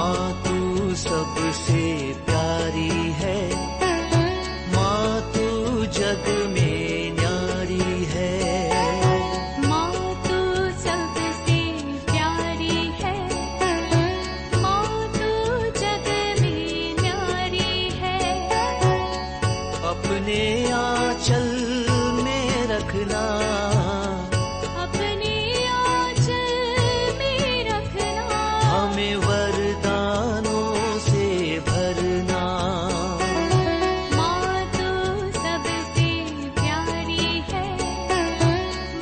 माँ तू सबसे प्यारी है, माँ तू जग में न्यारी है। माँ तू सबसे प्यारी है, माँ तू जग में न्यारी है। अपने आंचल में रखना, अपने आंचल में रखना। हमें वरदानों से भरना। माँ तू सबसे प्यारी है,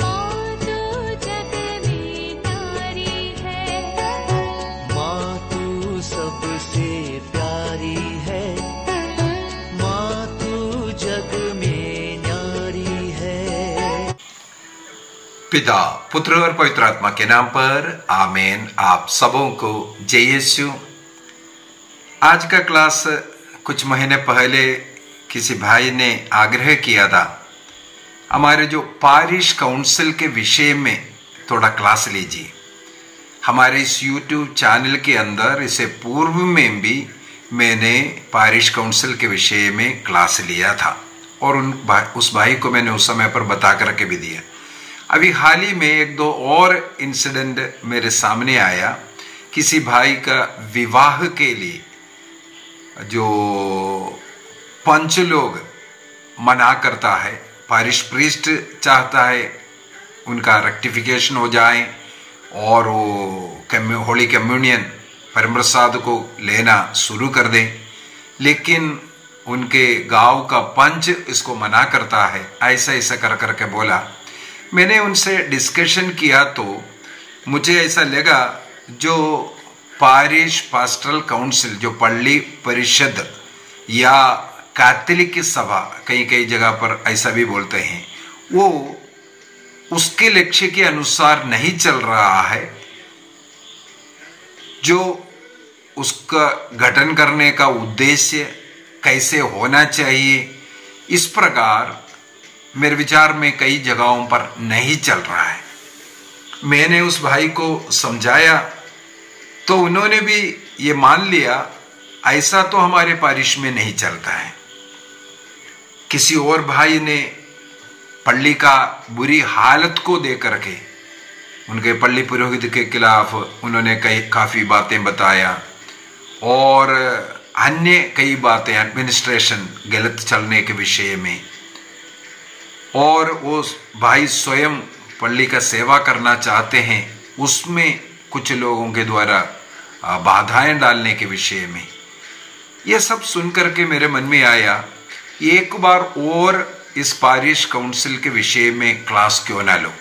माँ तू जग में न्यारी है। माँ तू सबसे प्यारी है, माँ तू जग में न्यारी है। पिता, पुत्र और पवित्र आत्मा के नाम पर आमीन। आप सबों को जय यीशु। आज का क्लास कुछ महीने पहले किसी भाई ने आग्रह किया था, हमारे जो पारिश काउंसिल के विषय में थोड़ा क्लास लीजिए। हमारे इस YouTube चैनल के अंदर इससे पूर्व में भी मैंने पारिश काउंसिल के विषय में क्लास लिया था और उस भाई को मैंने उस समय पर बता करके भी दिया। अभी हाल ही में एक दो और इंसिडेंट मेरे सामने आया। किसी भाई का विवाह के लिए जो पंच लोग मना करता है, पारिश प्रीस्ट चाहता है उनका रेक्टिफिकेशन हो जाए और वो होली कम्युनियन परम प्रसाद को लेना शुरू कर दें, लेकिन उनके गांव का पंच इसको मना करता है। ऐसा ऐसा कर करके बोला। मैंने उनसे डिस्कशन किया तो मुझे ऐसा लगा जो पारिश पास्टरल काउंसिल, जो पल्ली परिषद या कैथोलिक सभा, कई कई जगह पर ऐसा भी बोलते हैं, वो उसके लक्ष्य के अनुसार नहीं चल रहा है। जो उसका गठन करने का उद्देश्य कैसे होना चाहिए, इस प्रकार मेरे विचार में कई जगहों पर नहीं चल रहा है। मैंने उस भाई को समझाया तो उन्होंने भी ये मान लिया ऐसा तो हमारे पारिश में नहीं चलता है। किसी और भाई ने पल्ली का बुरी हालत को देख करके उनके पल्ली पुरोहित के खिलाफ उन्होंने काफी बातें बताया और अन्य कई बातें एडमिनिस्ट्रेशन गलत चलने के विषय में, और वो भाई स्वयं पल्ली का सेवा करना चाहते हैं, उसमें कुछ लोगों के द्वारा बाधाएं डालने के विषय में। ये सब सुनकर के मेरे मन में आया एक बार और इस पारिश काउंसिल के विषय में क्लास क्यों ना लो,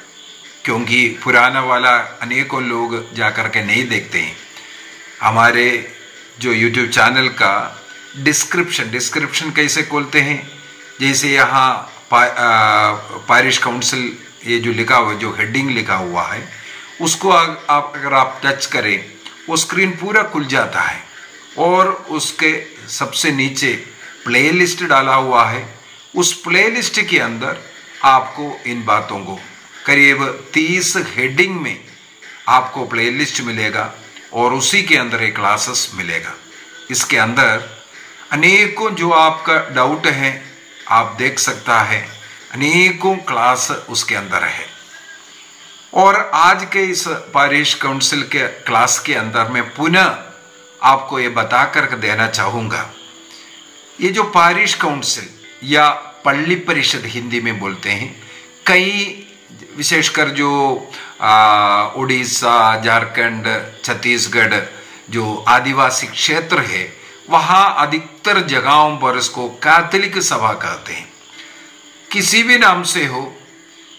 क्योंकि पुराना वाला अनेकों लोग जाकर के नहीं देखते हैं। हमारे जो YouTube चैनल का डिस्क्रिप्शन कैसे खोलते हैं, जैसे यहाँ पारिश काउंसिल ये जो लिखा हुआ, जो हेडिंग लिखा हुआ है, उसको अगर आप टच करें वो स्क्रीन पूरा खुल जाता है और उसके सबसे नीचे प्लेलिस्ट डाला हुआ है। उस प्लेलिस्ट के अंदर आपको इन बातों को करीब 30 हेडिंग में आपको प्लेलिस्ट मिलेगा और उसी के अंदर एक क्लासेस मिलेगा। इसके अंदर अनेकों जो आपका डाउट है आप देख सकता है, अनेकों क्लास उसके अंदर है। और आज के इस पारिश काउंसिल के क्लास के अंदर मैं पुनः आपको ये बता कर देना चाहूंगा, ये जो पारिश काउंसिल या पल्ली परिषद हिंदी में बोलते हैं, कई विशेषकर जो उड़ीसा, झारखंड, छत्तीसगढ़ जो आदिवासी क्षेत्र है, वहां अधिकतर जगहों पर इसको कैथोलिक सभा कहते हैं। किसी भी नाम से हो,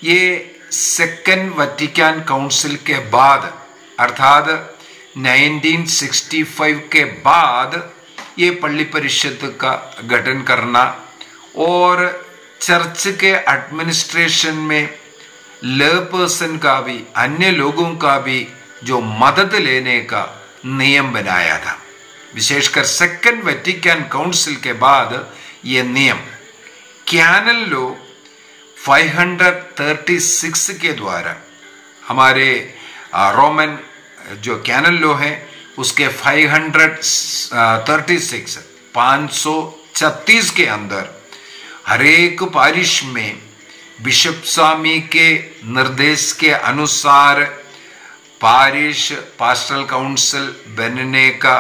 ये सेकेंड वेटिकन काउंसिल के बाद अर्थात 1965 के बाद ये पल्ली परिषद का गठन करना और चर्च के एडमिनिस्ट्रेशन में ले पर्सन का भी, अन्य लोगों का भी जो मदद लेने का नियम बनाया था। विशेषकर सेकेंड वेटिकन काउंसिल के बाद ये नियम कैनन लॉ 536 के द्वारा, हमारे रोमन जो कैनन लॉ है उसके 536 के अंदर हर एक पारिश में बिशप स्वामी के निर्देश के अनुसार पारिश पास्टरल काउंसिल बनने का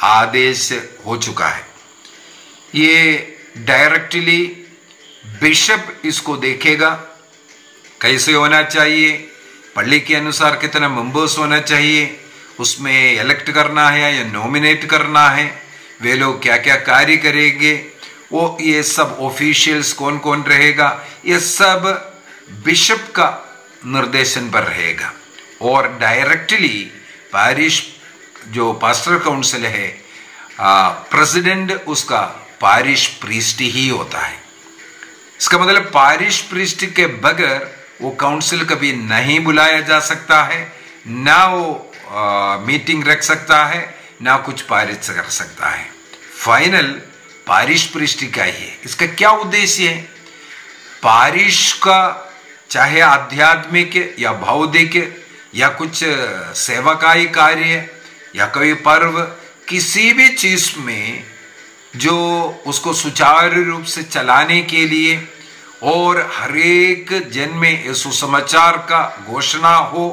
आदेश हो चुका है। ये डायरेक्टली बिशप इसको देखेगा, कैसे होना चाहिए, पढ़ी के अनुसार कितना मेंबर्स होना चाहिए, उसमें इलेक्ट करना है या नॉमिनेट करना है, वे लोग क्या क्या कार्य करेंगे, वो ये सब ऑफिशियल्स कौन कौन रहेगा, ये सब बिशप का निर्देशन पर रहेगा। और डायरेक्टली पारिश जो पास्टर काउंसिल है, प्रेसिडेंट उसका पारिश प्रीस्ट ही होता है। इसका मतलब पारिश प्रीस्ट के बगैर वो काउंसिल कभी नहीं बुलाया जा सकता है, ना वो मीटिंग रख सकता है, ना कुछ पारित कर सकता है। फाइनल पारिश प्रीस्ट का ही है। इसका क्या उद्देश्य है? पारिश का चाहे आध्यात्मिक या भौतिक या कुछ सेवाकाई कार्य या कोई पर्व, किसी भी चीज में जो उसको सुचारू रूप से चलाने के लिए और हर एक जन में सुसमाचार का घोषणा हो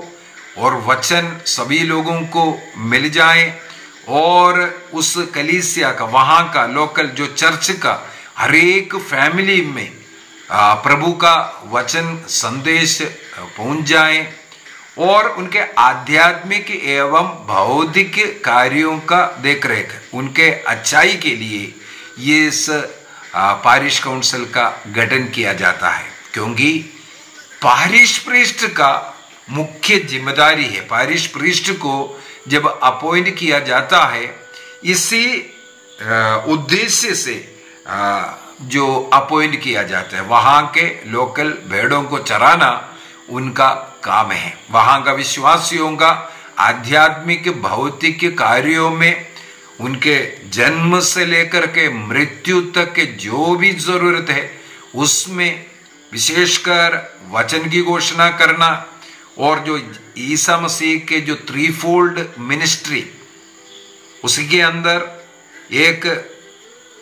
और वचन सभी लोगों को मिल जाए और उस कलीसिया का, वहां का लोकल जो चर्च का हर एक फैमिली में प्रभु का वचन संदेश पहुंच जाए और उनके आध्यात्मिक एवं भौतिक कार्यों का देखरेख, उनके अच्छाई के लिए ये इस पारिश काउंसिल का गठन किया जाता है। क्योंकि पारिश प्रीस्ट का मुख्य जिम्मेदारी है, पारिश प्रीस्ट को जब अपॉइंट किया जाता है इसी उद्देश्य से जो अपॉइंट किया जाता है, वहां के लोकल भेड़ों को चराना उनका काम है। वहां का विश्वासियों का आध्यात्मिक भौतिक कार्यों में उनके जन्म से लेकर के मृत्यु तक के जो भी जरूरत है उसमें विशेषकर वचन की घोषणा करना और जो ईसा मसीह के जो थ्रीफोल्ड मिनिस्ट्री, उसके अंदर एक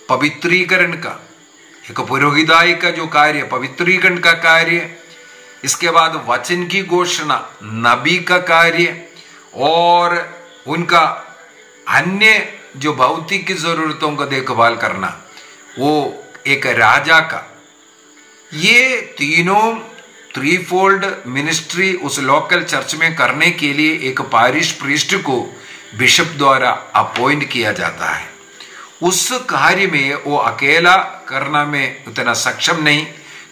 पवित्रीकरण का, एक पुरोहिताई का जो कार्य, पवित्रीकरण का कार्य, इसके बाद वचन की घोषणा, नबी का कार्य और उनका अन्य जो भौतिक जरूरतों का देखभाल करना, वो एक राजा का, ये तीनों थ्रीफोल्ड मिनिस्ट्री उस लोकल चर्च में करने के लिए एक पारिश प्रीस्ट को बिशप द्वारा अपॉइंट किया जाता है। उस कार्य में वो अकेला करना में उतना सक्षम नहीं।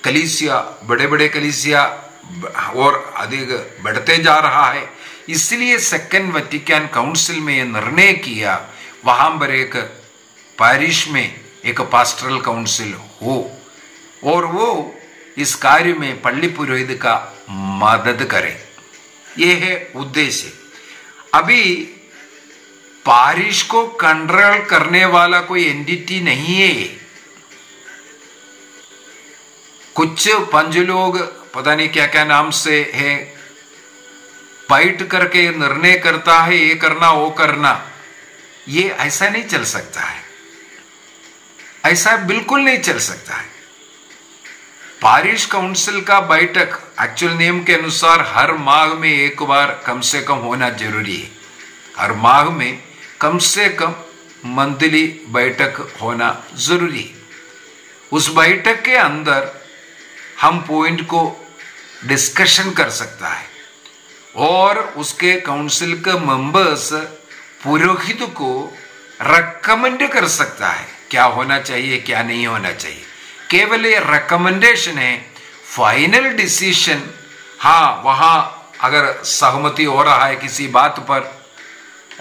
कलीसिया, बड़े बड़े कलीसिया और अधिक बढ़ते जा रहा है, इसलिए सेकेंड वेटिकन काउंसिल में यह निर्णय किया वहां पर एक पारिश में एक पास्टरल काउंसिल हो और वो इस कार्य में पल्ली पुरोहित का मदद करे। ये है उद्देश्य। अभी पारिश को कंट्रोल करने वाला कोई एंटिटी नहीं है। कुछ पंज लोग पता नहीं क्या क्या नाम से है, बैठ करके निर्णय करता है ये करना वो करना, ये ऐसा नहीं चल सकता है, ऐसा बिल्कुल नहीं चल सकता है। पारिश काउंसिल का बैठक एक्चुअल नियम के अनुसार हर माह में एक बार कम से कम होना जरूरी है। हर माह में कम से कम मंथली बैठक होना जरूरी है। उस बैठक के अंदर हम पॉइंट को डिस्कशन कर सकता है और उसके काउंसिल के मेंबर्स पुरोहित को रेकमेंड कर सकता है क्या होना चाहिए क्या नहीं होना चाहिए। केवल ये रिकमेंडेशन है, फाइनल डिसीजन हाँ वहां अगर सहमति हो रहा है किसी बात पर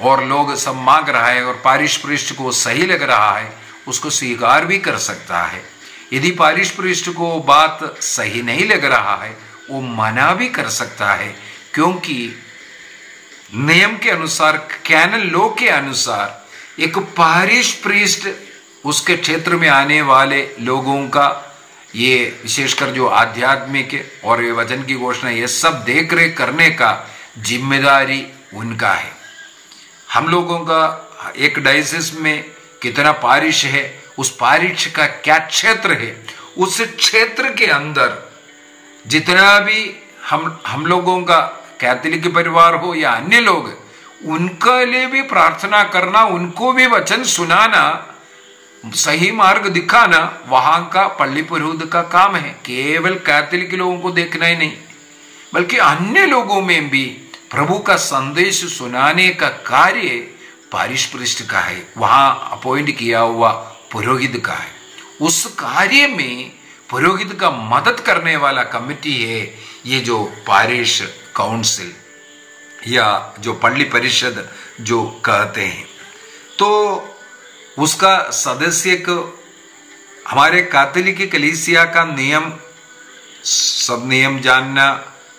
और लोग सब मांग रहा है और पारिश प्रीस्ट को सही लग रहा है, उसको स्वीकार भी कर सकता है। यदि पारिश प्रीस्ट को बात सही नहीं लग रहा है वो मना भी कर सकता है, क्योंकि नियम के अनुसार, कैनन लॉ के अनुसार एक पारिश प्रीस्ट उसके क्षेत्र में आने वाले लोगों का ये विशेषकर जो आध्यात्मिक और ये वचन की घोषणा ये सब देख रेख करने का जिम्मेदारी उनका है। हम लोगों का एक डायसिस में कितना पारिश है, उस पारिश का क्या क्षेत्र है, उस क्षेत्र के अंदर जितना भी हम लोगों का कैथोलिक परिवार हो या अन्य लोग, उनके लिए भी प्रार्थना करना, उनको भी वचन सुनाना, सही मार्ग दिखाना वहां का पल्ली पुरोहित का काम है। केवल कैथोलिक लोगों को देखना ही नहीं, बल्कि अन्य लोगों में भी प्रभु का संदेश सुनाने का कार्य पारिश पृष्ठ का है, वहां अपॉइंट किया हुआ पुरोहित का है। उस कार्य में पुरोहित का मदद करने वाला कमेटी है ये जो पारिश काउंसिल या जो पल्ली परिषद जो कहते हैं। तो उसका सदस्य को हमारे कैथोलिक कलीसिया का नियम, सब नियम जानना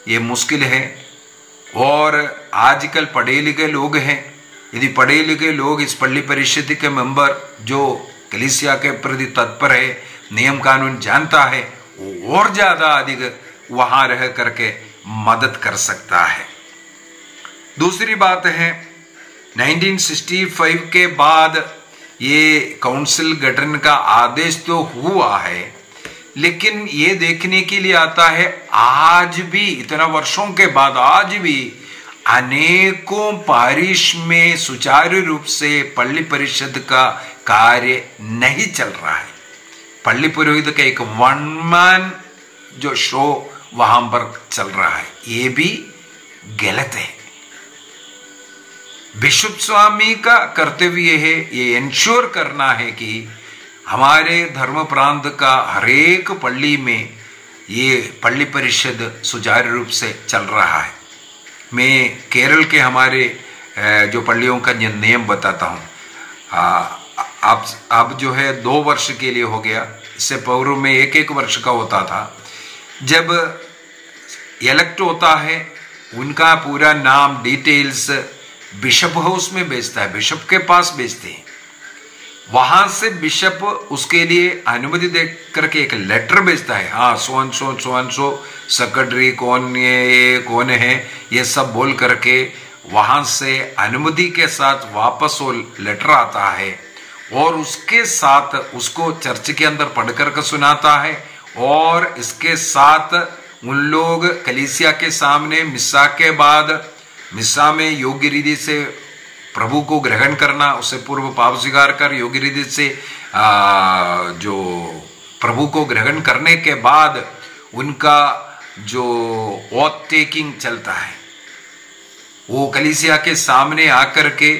ये मुश्किल है। और आजकल पढ़े लिखे लोग हैं, यदि पढ़े लिखे लोग इस पल्ली परिषद के मेंबर जो कलीसिया के प्रति तत्पर है, नियम कानून जानता है, वो और ज्यादा अधिक वहां रह करके मदद कर सकता है। दूसरी बात है 1965 के बाद ये काउंसिल गठन का आदेश तो हुआ है, लेकिन ये देखने के लिए आता है आज भी, इतना वर्षों के बाद आज भी अनेकों पारिश में सुचारू रूप से पल्ली परिषद का कार्य नहीं चल रहा है। पल्ली पुरोहित का एक वन मैन जो शो वहां पर चल रहा है, ये भी गलत है। बिशप स्वामी का कर्तव्य है ये इंश्योर करना है कि हमारे धर्म प्रांत का हरेक पल्ली में ये पल्ली परिषद सुचारू रूप से चल रहा है। मैं केरल के हमारे जो पल्लियों का नियम बताता हूँ। अब जो है 2 वर्ष के लिए हो गया, इससे पूर्व में 1-1 वर्ष का होता था। जब इलेक्ट होता है उनका पूरा नाम डिटेल्स बिशप हाउस में भेजता है, बिशप के पास भेजते हैं। वहां से बिशप उसके लिए अनुमति दे करके एक लेटर भेजता है, हाँ सोन सो सेक्रेटरी कौन है ये सब बोल करके वहां से अनुमति के साथ वापस वो लेटर आता है और उसके साथ उसको चर्च के अंदर पढ़ कर सुनाता है। और इसके साथ उन लोग कलीसिया के सामने मिस्सा के बाद, मिस्सा में योग्य रीति से प्रभु को ग्रहण करना, उससे पूर्व पाप स्वीकार कर योग्य रीति से जो प्रभु को ग्रहण करने के बाद उनका जो ओथ टेकिंग चलता है, वो कलीसिया के सामने आकर के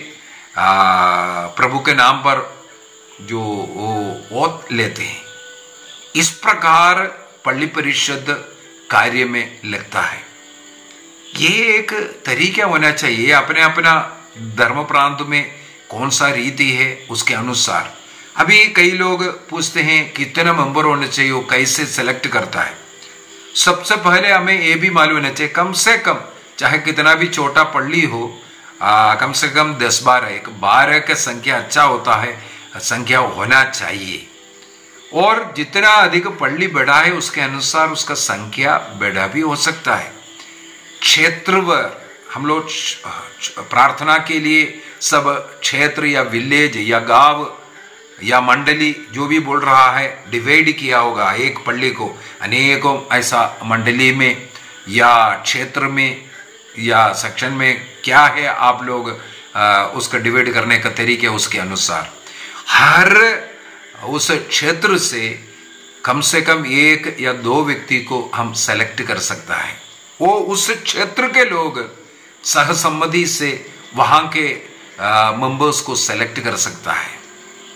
प्रभु के नाम पर जो वो ओथ लेते हैं। इस प्रकार पल्ली परिषद कार्य में लगता है। ये एक तरीका होना चाहिए, अपने अपना धर्म प्रांत में कौन सा रीति है उसके अनुसार। अभी कई लोग पूछते हैं कितना मेंबर होने चाहिए, वो कैसे सेलेक्ट करता है। सबसे पहले हमें ये भी मालूम होना चाहिए कम से कम, चाहे कितना भी छोटा पल्ली हो, कम से कम 10-12, एक 12 का संख्या अच्छा होता है, संख्या होना चाहिए। और जितना अधिक पल्ली बढ़ा है उसके अनुसार उसका संख्या बढ़ा भी हो सकता है। क्षेत्रवार हम लोग प्रार्थना के लिए सब क्षेत्र या विलेज या गांव या मंडली जो भी बोल रहा है डिवाइड किया होगा एक पल्ली को अनेकों ऐसा मंडली में या क्षेत्र में या सेक्शन में, क्या है आप लोग उसका डिवाइड करने का तरीके उसके अनुसार हर उस क्षेत्र से कम 1 या 2 व्यक्ति को हम सेलेक्ट कर सकता है। वो उस क्षेत्र के लोग सहसम्मति से वहां के मेंबर्स को सेलेक्ट कर सकता है,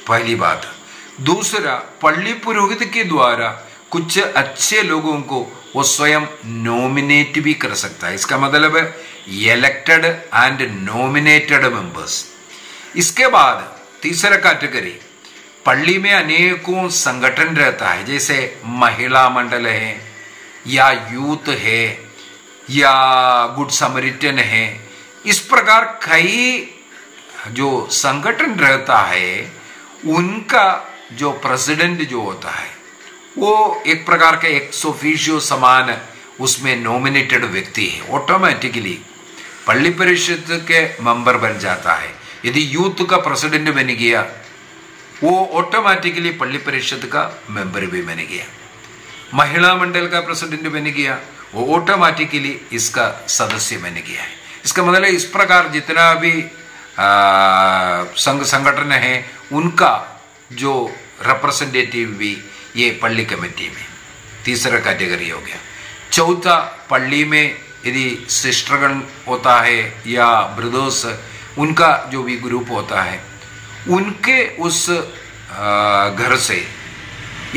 पहली बात। दूसरा, पल्ली पुरोहित के द्वारा कुछ अच्छे लोगों को वो स्वयं नॉमिनेट भी कर सकता है। इसका मतलब है इलेक्टेड एंड नॉमिनेटेड मेंबर्स। इसके बाद तीसरा कैटेगरी, पल्ली में अनेकों संगठन रहता है, जैसे महिला मंडल है या यूथ है या गुड समरिटन है। इस प्रकार कई जो संगठन रहता है उनका जो प्रेसिडेंट जो होता है वो एक प्रकार का एक्स ऑफिशियो समान उसमें नॉमिनेटेड व्यक्ति है, ऑटोमेटिकली पल्ली परिषद के मेंबर बन जाता है। यदि यूथ का प्रेसिडेंट बन गया वो ऑटोमेटिकली पल्ली परिषद का मेंबर भी बन गया। महिला मंडल का प्रेसिडेंट बन गया वो ऑटोमेटिकली इसका सदस्य बन गया है। इसका मतलब इस प्रकार जितना भी संघ संगठन है उनका जो रिप्रेजेंटेटिव भी ये पल्ली कमेटी में तीसरा कैटेगरी हो गया। चौथा, पल्ली में यदि सिस्टरगण होता है या ब्रदर्स, उनका जो भी ग्रुप होता है उनके उस घर से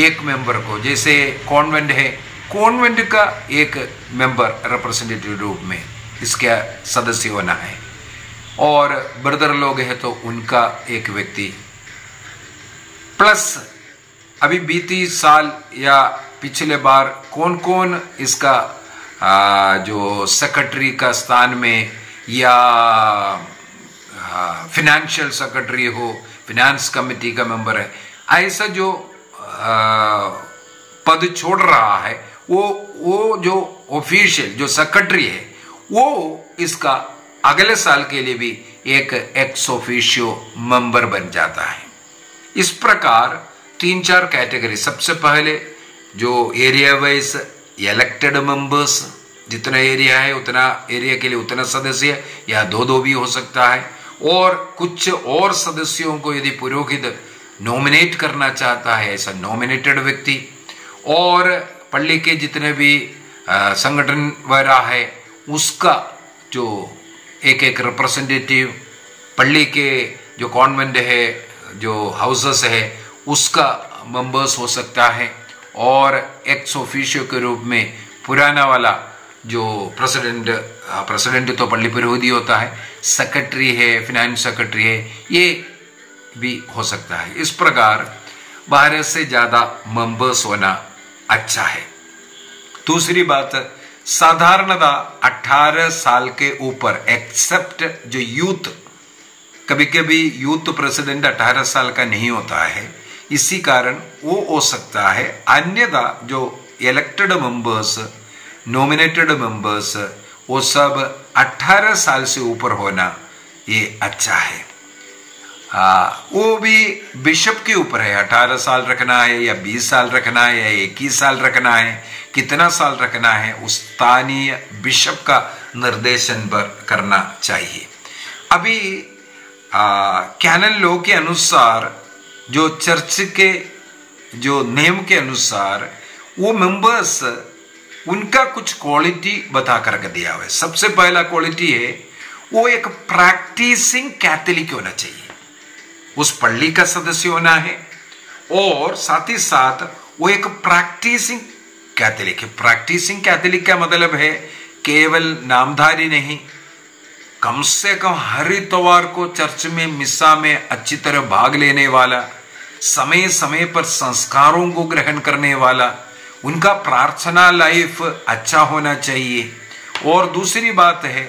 एक मेंबर को, जैसे कॉन्वेंट है, कॉन्वेंट का एक मेंबर रिप्रेजेंटेटिव रूप में इसका सदस्य होना है, और ब्रदर लोग है तो उनका एक व्यक्ति, प्लस अभी बीती साल या पिछले बार कौन कौन इसका जो सेक्रेटरी का स्थान में या फिनेंशियल सेक्रेटरी हो, फिनेंस कमेटी का मेंबर है, ऐसा जो पद छोड़ रहा है वो जो ऑफिशियल जो सेक्रेटरी है वो इसका अगले साल के लिए भी एक एक्स ऑफिशियो मेंबर बन जाता है। इस प्रकार 3-4 कैटेगरी। सबसे पहले जो एरिया वाइज इलेक्टेड मेंबर्स, जितना एरिया है उतना एरिया के लिए उतना सदस्य या दो भी हो सकता है, और कुछ और सदस्यों को यदि पुरोहित नॉमिनेट करना चाहता है ऐसा नॉमिनेटेड व्यक्ति, और पल्ली के जितने भी संगठन वगैरह है उसका जो एक रिप्रेजेंटेटिव, पल्ली के जो कॉन्वेंट है, जो हाउसेस है उसका मेंबर्स हो सकता है, और एक्स ऑफिशियो के रूप में पुराना वाला जो प्रेसिडेंट तो पल्ली पुरोहित होता है, सेक्रेटरी है, फिनेंस सेक्रेटरी है, ये भी हो सकता है। इस प्रकार 12 से ज्यादा मेंबर्स होना अच्छा है। दूसरी बात, साधारणतः 18 साल के ऊपर, एक्सेप्ट जो यूथ, कभी कभी यूथ प्रेसिडेंट 18 साल का नहीं होता है, इसी कारण वो हो सकता है। अन्यथा जो इलेक्टेड मेंबर्स, नॉमिनेटेड मेंबर्स, वो सब 18 साल से ऊपर होना ये अच्छा है। वो भी बिशप के ऊपर है, 18 साल रखना है या 20 साल रखना है या 21 साल रखना है, कितना साल रखना है उस स्थानीय बिशप का निर्देशन पर करना चाहिए। अभी कैनन लॉ के अनुसार, जो चर्च के जो नियम के अनुसार, वो मेंबर्स उनका कुछ क्वालिटी बता करके दिया हुआ है। सबसे पहला क्वालिटी है वो एक प्रैक्टिसिंग कैथोलिक होना चाहिए, उस पल्ली का सदस्य होना है, और साथ ही साथ वो एक प्रैक्टिसिंग कैथोलिक है। प्रैक्टिसिंग कैथोलिक का मतलब है केवल नामधारी नहीं, कम से कम हर इतवार को चर्च में मिसा में अच्छी तरह भाग लेने वाला, समय समय पर संस्कारों को ग्रहण करने वाला, उनका प्रार्थना लाइफ अच्छा होना चाहिए। और दूसरी बात है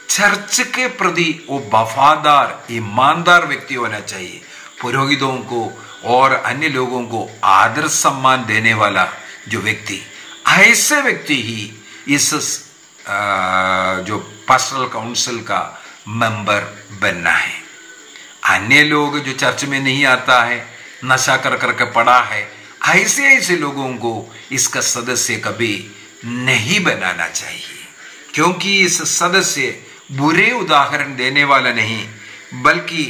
चर्च के प्रति वो वफादार ईमानदार व्यक्ति होना चाहिए, पुरोहितों को और अन्य लोगों को आदर सम्मान देने वाला जो व्यक्ति, ऐसे व्यक्ति ही इस जो पास्टरल काउंसिल का मेंबर बनना है। अन्य लोग जो चर्च में नहीं आता है, नशा कर करके पड़ा है, ऐसे लोगों को इसका सदस्य कभी नहीं बनाना चाहिए, क्योंकि इस सदस्य बुरे उदाहरण देने वाला नहीं, बल्कि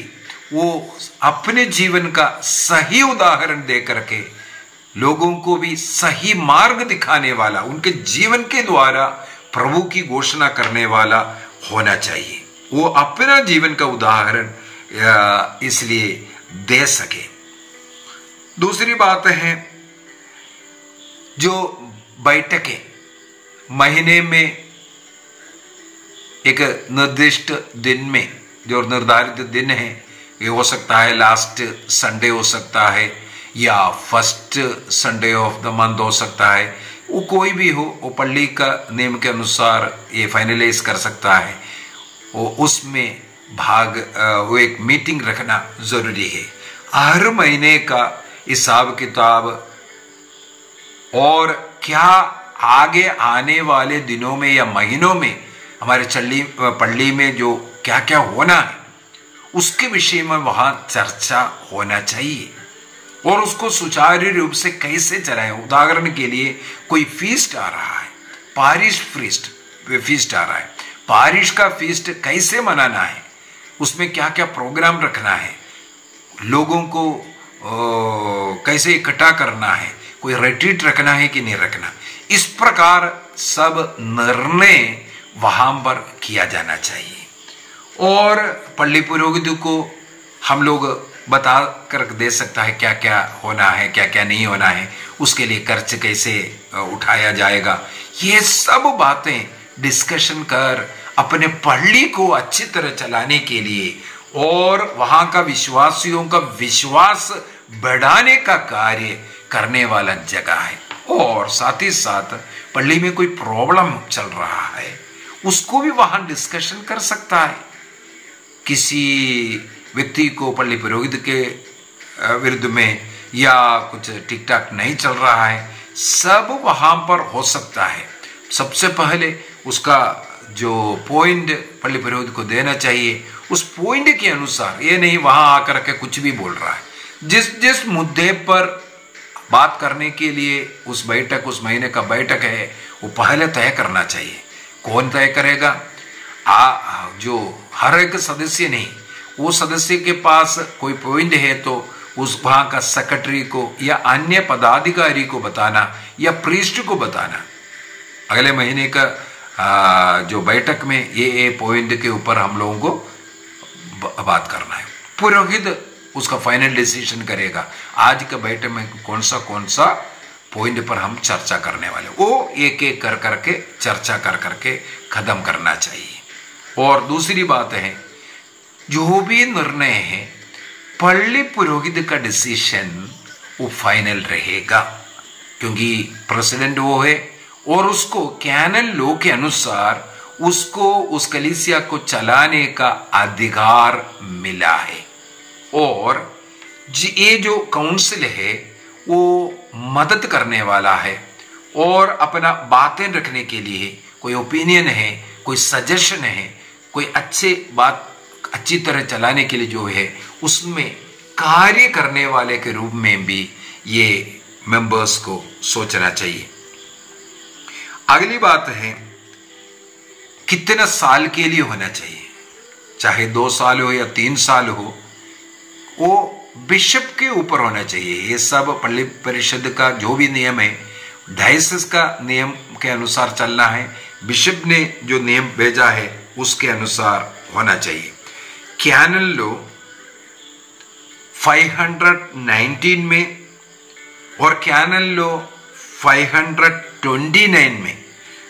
वो अपने जीवन का सही उदाहरण दे करके लोगों को भी सही मार्ग दिखाने वाला, उनके जीवन के द्वारा प्रभु की घोषणा करने वाला होना चाहिए। वो अपना जीवन का उदाहरण इसलिए दे सके। दूसरी बात है जो बैठकें महीने में एक निर्दिष्ट दिन में, जो निर्धारित दिन है, ये हो सकता है लास्ट संडे हो सकता है या first Sunday off the month हो सकता है, वो कोई भी हो, वो पल्ली का नियम के अनुसार ये फाइनलाइज कर सकता है। वो उसमें भाग, वो एक मीटिंग रखना जरूरी है। हर महीने का हिसाब किताब और क्या आगे आने वाले दिनों में या महीनों में हमारे पल्ली में जो क्या क्या होना है उसके विषय में वहां चर्चा होना चाहिए और उसको सुचारू रूप से कैसे चलाएं। उदाहरण के लिए कोई फीस्ट आ रहा है, पारिश फीस्ट आ रहा है, पारिश का फीस्ट कैसे मनाना है, उसमें क्या क्या प्रोग्राम रखना है, लोगों को कैसे इकट्ठा करना है, कोई रिट्रीट रखना है कि नहीं रखना, इस प्रकार सब निर्णय वहां पर किया जाना चाहिए। और पल्ली पुरोहित को हम लोग बता कर दे सकता है क्या क्या होना है, क्या क्या नहीं होना है, उसके लिए खर्च कैसे उठाया जाएगा, ये सब बातें डिस्कशन कर अपने पल्ली को अच्छी तरह चलाने के लिए और वहां का विश्वासियों का विश्वास बढ़ाने का कार्य करने वाला जगह है। और साथ ही साथ पल्ली में कोई प्रॉब्लम चल रहा है उसको भी वहां डिस्कशन कर सकता है। किसी व्यक्ति को पल्ली पुरोहित के विरुद्ध में या कुछ ठीक ठाक नहीं चल रहा है, सब वहां पर हो सकता है। सबसे पहले उसका जो पॉइंट पल्ली पुरोहित को देना चाहिए, उस पॉइंट के अनुसार, ये नहीं वहां आकर के कुछ भी बोल रहा है। जिस मुद्दे पर बात करने के लिए उस महीने का बैठक है, वो पहले तय करना चाहिए। कौन तय करेगा? जो हर एक सदस्य नहीं, वो सदस्य के पास कोई पॉइंट है तो उस वहां का सेक्रेटरी को या अन्य पदाधिकारी को बताना या प्रीस्ट को बताना, अगले महीने का जो बैठक में ये पॉइंट के ऊपर हम लोगों को बात करना है। पुरोहित उसका फाइनल डिसीजन करेगा, आज के बैठक में कौन सा पॉइंट पर हम चर्चा करने वाले, वो एक एक कर करके चर्चा कर करके खत्म करना चाहिए। और दूसरी बात है, जो भी निर्णय है पल्ली पुरोहित का डिसीजन वो फाइनल रहेगा, क्योंकि प्रेसिडेंट वो है और उसको कैनन लॉ के अनुसार उसको उस कलीसिया को चलाने का अधिकार मिला है। और ये जो काउंसिल है वो मदद करने वाला है और अपना बातें रखने के लिए कोई ओपिनियन है, कोई सजेशन है, कोई अच्छी तरह चलाने के लिए जो है उसमें कार्य करने वाले के रूप में भी ये मेंबर्स को सोचना चाहिए। अगली बात है, कितने साल के लिए होना चाहिए, चाहे 2 साल हो या 3 साल हो, वो बिशप के ऊपर होना चाहिए। ये सब पल्ली परिषद का जो भी नियम है, डायसिस का नियम के अनुसार चलना है, बिशप ने जो नियम भेजा है उसके अनुसार होना चाहिए। कैनन लॉ 519 में और कैनन लॉ 529 में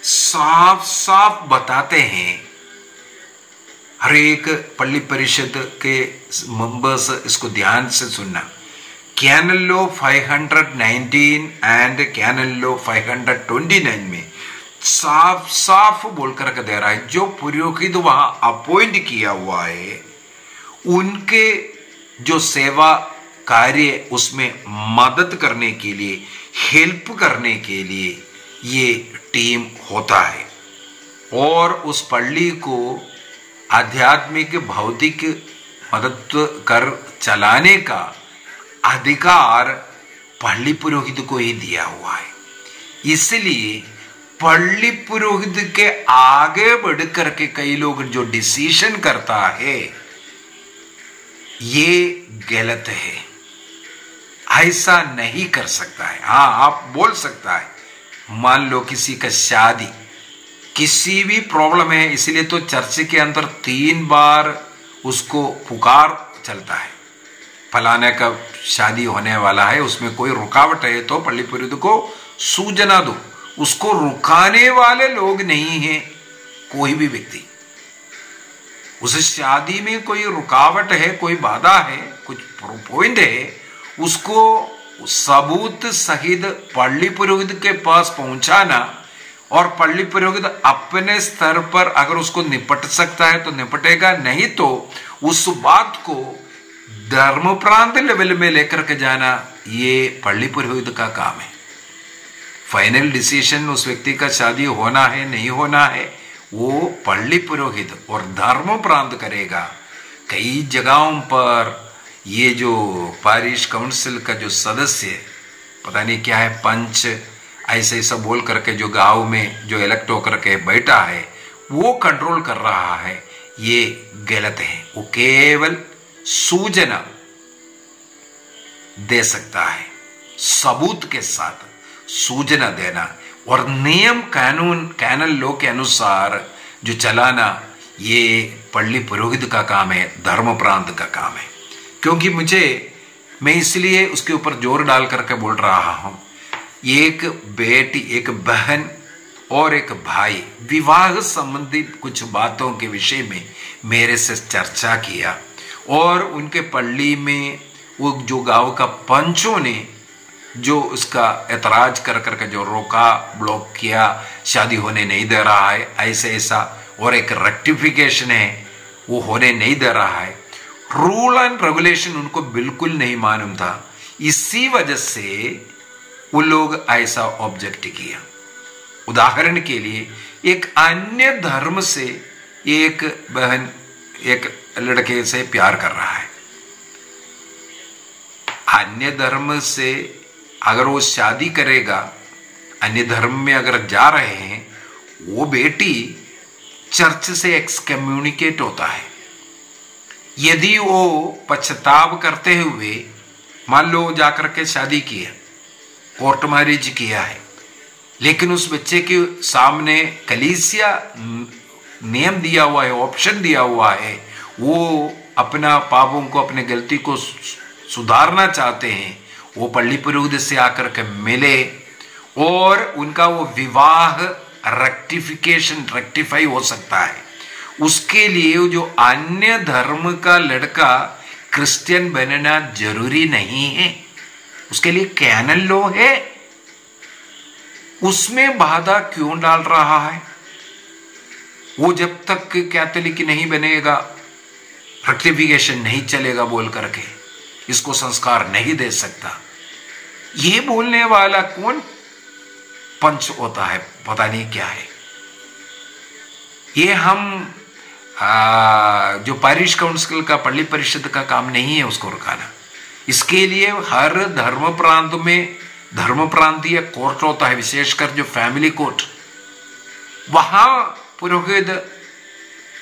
साफ साफ बताते हैं, हर एक पल्ली परिषद के मेंबर्स इसको ध्यान से सुनना। Canon law 519 and canon law 529 में साफ साफ बोल कर दे रहा है, जो पुरोहित वहां अपॉइंट किया हुआ है उनके जो सेवा कार्य उसमें मदद करने के लिए, हेल्प करने के लिए ये टीम होता है। और उस पल्ली को आध्यात्मिक भौतिक मदद कर चलाने का अधिकार पल्ली पुरोहित को ही दिया हुआ है। इसलिए पल्ली पुरोहित के आगे बढ़ करके कई लोग जो डिसीजन करता है ये गलत है, ऐसा नहीं कर सकता है। हाँ, आप बोल सकता है, मान लो किसी का शादी, किसी भी प्रॉब्लम है, इसलिए तो चर्च के अंदर 3 बार उसको पुकार चलता है, फलाने का शादी होने वाला है, उसमें कोई रुकावट है तो पल्ली पुरोहित को सूचना दो। उसको रुकाने वाले लोग नहीं हैं कोई भी व्यक्ति। उस शादी में कोई रुकावट है, कोई बाधा है, कुछ पॉइंट है, उसको सबूत सहित पल्ली पुरोहित के पास पहुंचाना और पल्ली पुरोहित अपने स्तर पर अगर उसको निपट सकता है तो निपटेगा, नहीं तो उस बात को धर्म प्रांत लेवल में लेकर के जाना ये पल्ली पुरोहित का काम है। फाइनल डिसीजन उस व्यक्ति का शादी होना है नहीं होना है वो पल्ली पुरोहित और धर्म प्रांत करेगा। कई जगहों पर ये जो पारिश काउंसिल का जो सदस्य पता नहीं क्या है, पंच ऐसे ऐसा बोल करके जो गांव में जो इलेक्ट होकर के बैठा है वो कंट्रोल कर रहा है, ये गलत है। वो केवल सूचना दे सकता है, सबूत के साथ सूचना देना और नियम कानून कैनल लॉ के अनुसार जो चलाना, ये पल्ली पुरोहित का काम है, धर्म प्रांत का काम है। क्योंकि मैं इसलिए उसके ऊपर जोर डाल करके बोल रहा हूं, एक बेटी, एक बहन और एक भाई विवाह संबंधी कुछ बातों के विषय में मेरे से चर्चा किया और उनके पल्ली में वो जो गांव का पंचों ने जो उसका ऐतराज कर करके जो रोका, ब्लॉक किया, शादी होने नहीं दे रहा है, ऐसा और एक रेक्टिफिकेशन है वो होने नहीं दे रहा है। रूल एंड रेगुलेशन उनको बिल्कुल नहीं मालूम था, इसी वजह से वो लोग ऐसा ऑब्जेक्ट किया। उदाहरण के लिए एक अन्य धर्म से एक बहन एक लड़के से प्यार कर रहा है, अन्य धर्म से अगर वो शादी करेगा, अन्य धर्म में अगर जा रहे हैं, वो बेटी चर्च से एक्सकम्युनिकेट होता है। यदि वो पश्चाताप करते हुए मान लो जाकर के शादी किया, कोर्ट मैरिज किया है, लेकिन उस बच्चे के सामने कलीसिया नियम दिया हुआ है, ऑप्शन दिया हुआ है, वो अपना पापों को, अपने गलती को सुधारना चाहते हैं, वो पल्ली पुरोहित से आकर के मिले और उनका वो विवाह रेक्टिफाई हो सकता है। उसके लिए जो अन्य धर्म का लड़का क्रिश्चियन बनना जरूरी नहीं है, उसके लिए कैनन लॉ है, उसमें बाधा क्यों डाल रहा है? वो जब तक कैथोलिक नहीं बनेगा, रेक्टिफिकेशन नहीं चलेगा बोल करके इसको संस्कार नहीं दे सकता। ये बोलने वाला कौन पंच होता है, पता नहीं क्या है। ये हम जो पारिश काउंसिल का, पल्ली परिषद का काम नहीं है उसको रुकाना। इसके लिए हर धर्म प्रांत में धर्म प्रांतीय कोर्ट होता है, विशेषकर जो फैमिली कोर्ट, वहां पुरोहित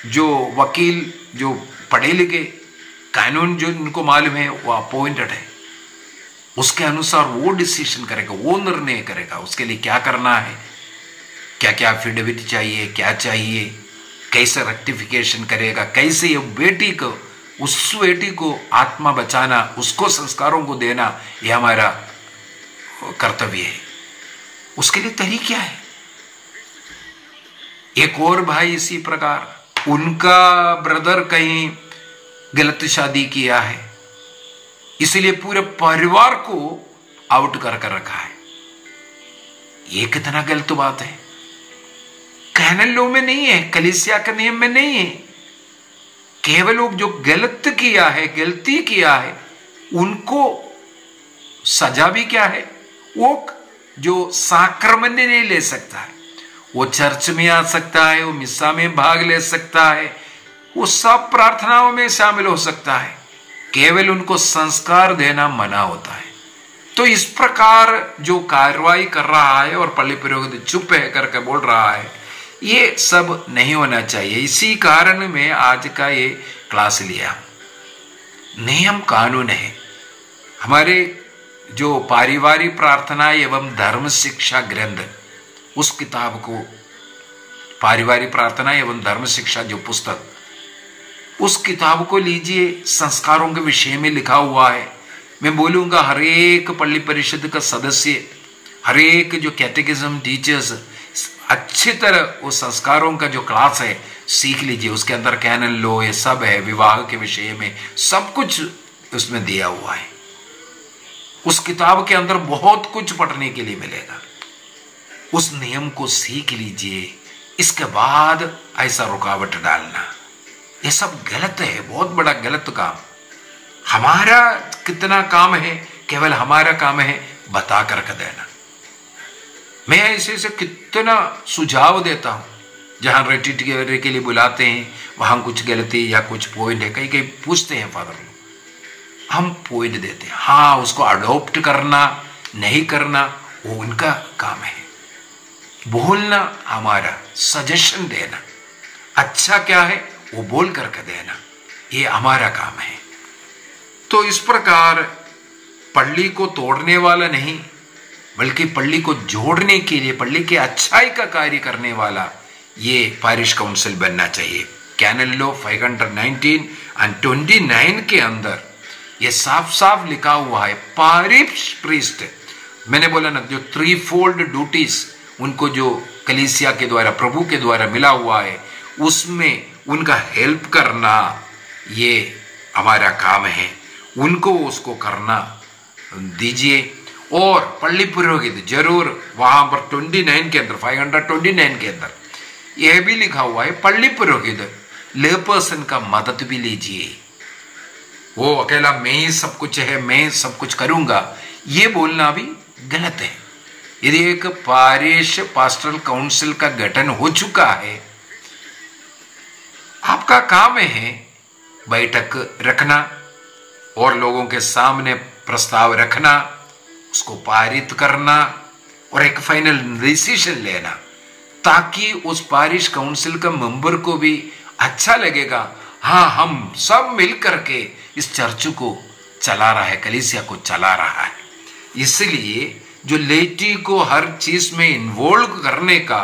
जो वकील जो पढ़े लिखे, कानून जो उनको मालूम है, वो अपॉइंटेड है, उसके अनुसार वो डिसीजन करेगा, वो निर्णय करेगा उसके लिए क्या करना है, क्या क्या एफिडेविट चाहिए, क्या चाहिए, कैसे रेक्टिफिकेशन करेगा, कैसे ये बेटी को, उस बेटी को आत्मा बचाना, उसको संस्कारों को देना, ये हमारा कर्तव्य है। उसके लिए तरीका है। एक और भाई इसी प्रकार, उनका ब्रदर कहीं गलत शादी किया है, इसलिए पूरे परिवार को आउट कर रखा है। ये कितना गलत बात है। कैनन लॉ में नहीं है, कलीसिया के नियम में नहीं है। केवल लोग जो गलत किया है, गलती किया है, उनको सजा भी क्या है, वो जो साक्रमण नहीं ले सकता है, वो चर्च में आ सकता है, वो मिस्सा में भाग ले सकता है, वो सब प्रार्थनाओं में शामिल हो सकता है, केवल उनको संस्कार देना मना होता है। तो इस प्रकार जो कार्रवाई कर रहा है और पल्ली पुरोहित चुप है करके बोल रहा है, ये सब नहीं होना चाहिए। इसी कारण में आज का ये क्लास लिया। नियम कानून है। हमारे जो पारिवारिक प्रार्थना एवं धर्म शिक्षा ग्रंथ, उस किताब को, पारिवारिक प्रार्थना एवं धर्म शिक्षा जो पुस्तक, उस किताब को लीजिए। संस्कारों के विषय में लिखा हुआ है। मैं बोलूंगा हर एक पल्ली परिषद का सदस्य, हर एक जो कैटेकिज्म टीचर्स अच्छी तरह उस संस्कारों का जो क्लास है सीख लीजिए। उसके अंदर कैनन लॉ ये सब है, विवाह के विषय में सब कुछ उसमें दिया हुआ है। उस किताब के अंदर बहुत कुछ पढ़ने के लिए मिलेगा। उस नियम को सीख लीजिए। इसके बाद ऐसा रुकावट डालना, ये सब गलत है, बहुत बड़ा गलत काम। हमारा कितना काम है, केवल हमारा काम है बता करके देना। मैं ऐसे कितना सुझाव देता हूं, जहाँ रेटिट के लिए बुलाते हैं वहाँ कुछ गलती या कुछ पॉइंट है, कहीं कहीं पूछते हैं फादर लोग, हम पॉइंट देते हैं। हाँ, उसको अडॉप्ट करना नहीं करना वो उनका काम है, बोलना हमारा, सजेशन देना, अच्छा क्या है वो बोल करके देना, ये हमारा काम है। तो इस प्रकार पल्ली को तोड़ने वाला नहीं बल्कि पल्ली को जोड़ने के लिए, पल्ली के अच्छाई का कार्य करने वाला ये पारिश काउंसिल बनना चाहिए। कैनल लॉ 519 और 29 के अंदर ये साफ साफ लिखा हुआ है, पारिश प्रीस्ट, मैंने बोला ना, जो 3 ड्यूटीज उनको जो कलीसिया के द्वारा, प्रभु के द्वारा मिला हुआ है, उसमें उनका हेल्प करना ये हमारा काम है, उनको उसको करना दीजिए। और पल्ली पुरोहित जरूर वहां पर 29 के अंदर, 529 के अंदर यह भी लिखा हुआ है, पल्ली पुरोहित ले पर्सन का मदद भी लीजिए। वो अकेला मैं ही सब कुछ है, मैं सब कुछ करूंगा, ये बोलना भी गलत है। यदि एक पारिश पास्टरल काउंसिल का गठन हो चुका है, आपका काम है बैठक रखना और लोगों के सामने प्रस्ताव रखना, उसको पारित करना और एक फाइनल डिसीजन लेना, ताकि उस पारिश काउंसिल का मेंबर को भी अच्छा लगेगा, हाँ हम सब मिल करके इस चर्च को चला रहा है, कलीसिया को चला रहा है। इसलिए जो लेटी को हर चीज में इन्वॉल्व करने का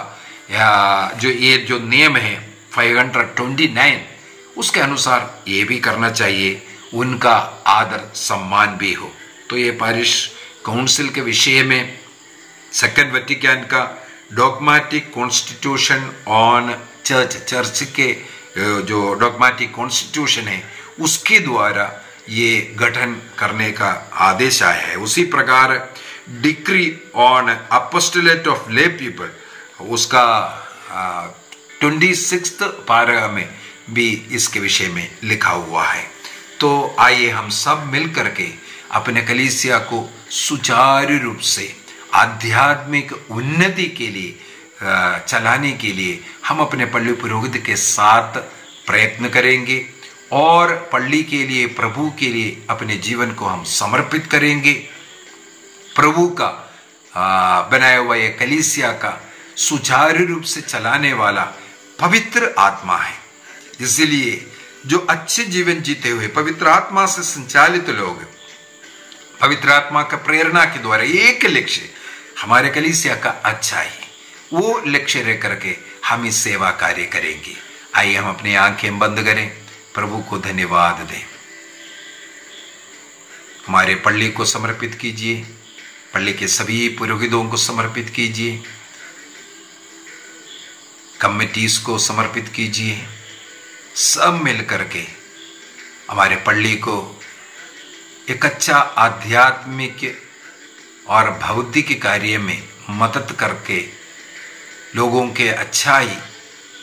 या जो नियम है 529 उसके अनुसार ये भी करना चाहिए, उनका आदर सम्मान भी हो। तो ये पारिश काउंसिल के विषय में सेकंड वेटिकन का dogmatic constitution on church, church के जो डॉगमेटिक कॉन्स्टिट्यूशन है उसके द्वारा ये गठन करने का आदेश आया है। उसी प्रकार डिक्री ऑन अपोस्टलेट ऑफ ले पीपल, उसका 26 पारा में भी इसके विषय में लिखा हुआ है। तो आइए हम सब मिल करके अपने कलीसिया को सुचारू रूप से आध्यात्मिक उन्नति के लिए चलाने के लिए हम अपने पल्ली पुरोहित के साथ प्रयत्न करेंगे और पल्ली के लिए, प्रभु के लिए अपने जीवन को हम समर्पित करेंगे। प्रभु का बनाया हुआ ये कलीसिया का सुचारू रूप से चलाने वाला पवित्र आत्मा है। इसलिए जो अच्छे जीवन जीते हुए पवित्र आत्मा से संचालित लोग, पवित्र आत्मा का प्रेरणा के द्वारा एक लक्ष्य हमारे कलीसिया का अच्छा ही, वो लक्ष्य रह करके हम इस सेवा कार्य करेंगे। आइए हम अपनी आंखें बंद करें, प्रभु को धन्यवाद दें। हमारे पल्ली को समर्पित कीजिए, पल्ली के सभी पुरोहितों को समर्पित कीजिए, कमिटीज को समर्पित कीजिए। सब मिल करके हमारे पल्ली को एक अच्छा आध्यात्मिक और भौतिक कार्य में मदद करके लोगों के अच्छाई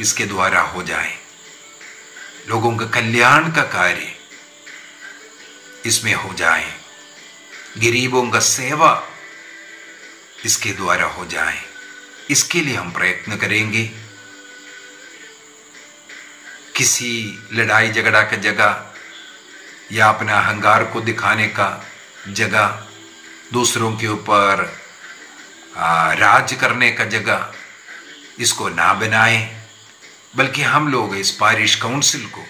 इसके द्वारा हो जाए, लोगों के कल्याण का कार्य इसमें हो जाए, गरीबों का सेवा इसके द्वारा हो जाए, इसके लिए हम प्रयत्न करेंगे। किसी लड़ाई झगड़ा का जगह या अपना अहंकार को दिखाने का जगह, दूसरों के ऊपर राज करने का जगह इसको ना बनाएं, बल्कि हम लोग इस पारिश काउंसिल को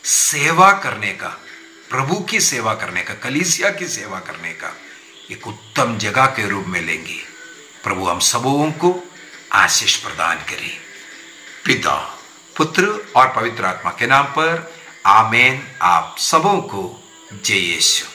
सेवा करने का, प्रभु की सेवा करने का, कलीसिया की सेवा करने का एक उत्तम जगह के रूप में लेंगे। प्रभु हम सबों को आशीष प्रदान करे। पिता, पुत्र और पवित्र आत्मा के नाम पर आमेन। आप सबों को जय यीशु।